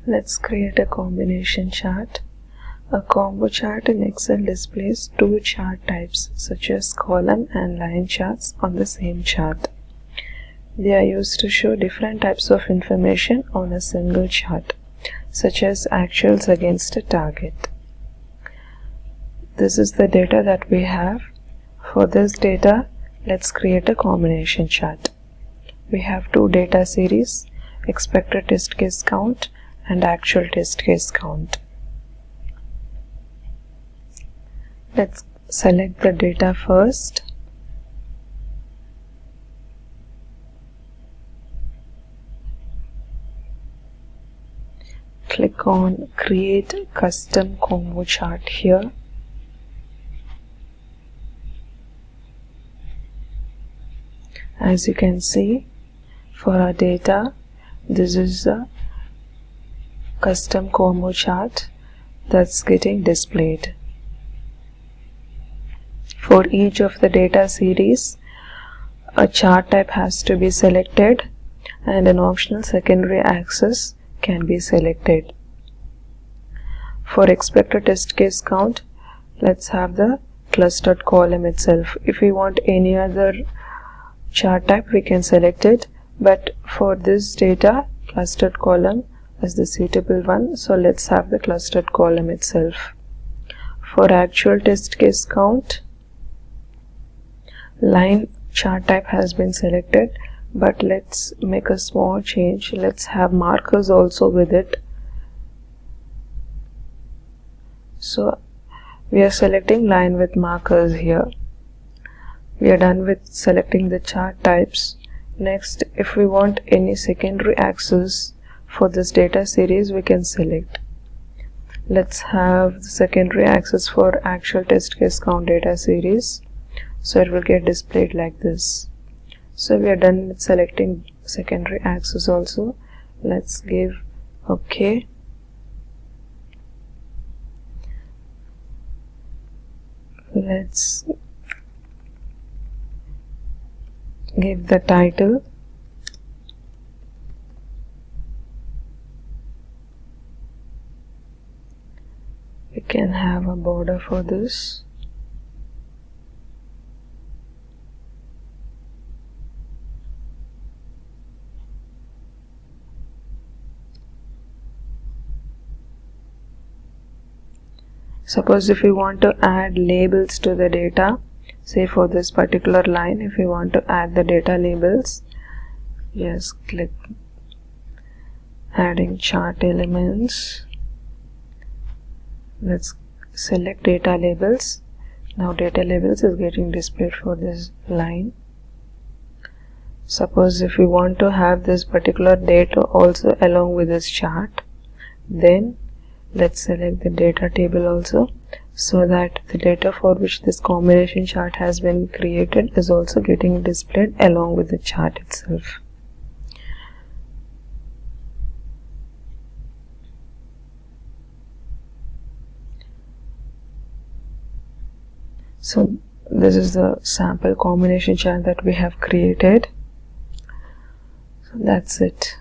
Let's create a combination chart. A combo chart in Excel displays two chart types such as column and line charts on the same chart. They are used to show different types of information on a single chart, such as actuals against a target. This is the data that we have. For this data, let's create a combination chart. We have two data series, expected test case count and actual test case count. Let's select the data first. Click on Create Custom Combo Chart here. As you can see, for our data, this is a custom combo chart that's getting displayed. For each of the data series, a chart type has to be selected and an optional secondary axis can be selected. For expected test case count, let's have the clustered column itself. If we want any other chart type, we can select it, but for this data, clustered column is the suitable one, so let's have the clustered column itself. For actual test case count, line chart type has been selected, but let's make a small change. Let's have markers also with it. So we are selecting line with markers here. We are done with selecting the chart types. Next, if we want any secondary axis for this data series, we can select. Let's have the secondary axis for actual test case count data series. So it will get displayed like this. So we are done with selecting secondary axis also. Let's give OK. Let's give the title. We can have a border for this. Suppose if we want to add labels to the data, say for this particular line, if we want to add the data labels, just click adding chart elements. Let's select data labels. Now data labels is getting displayed for this line. Suppose if we want to have this particular data also along with this chart, then let's select the data table also, so that the data for which this combination chart has been created is also getting displayed along with the chart itself. So this is the sample combination chart that we have created. So that's it.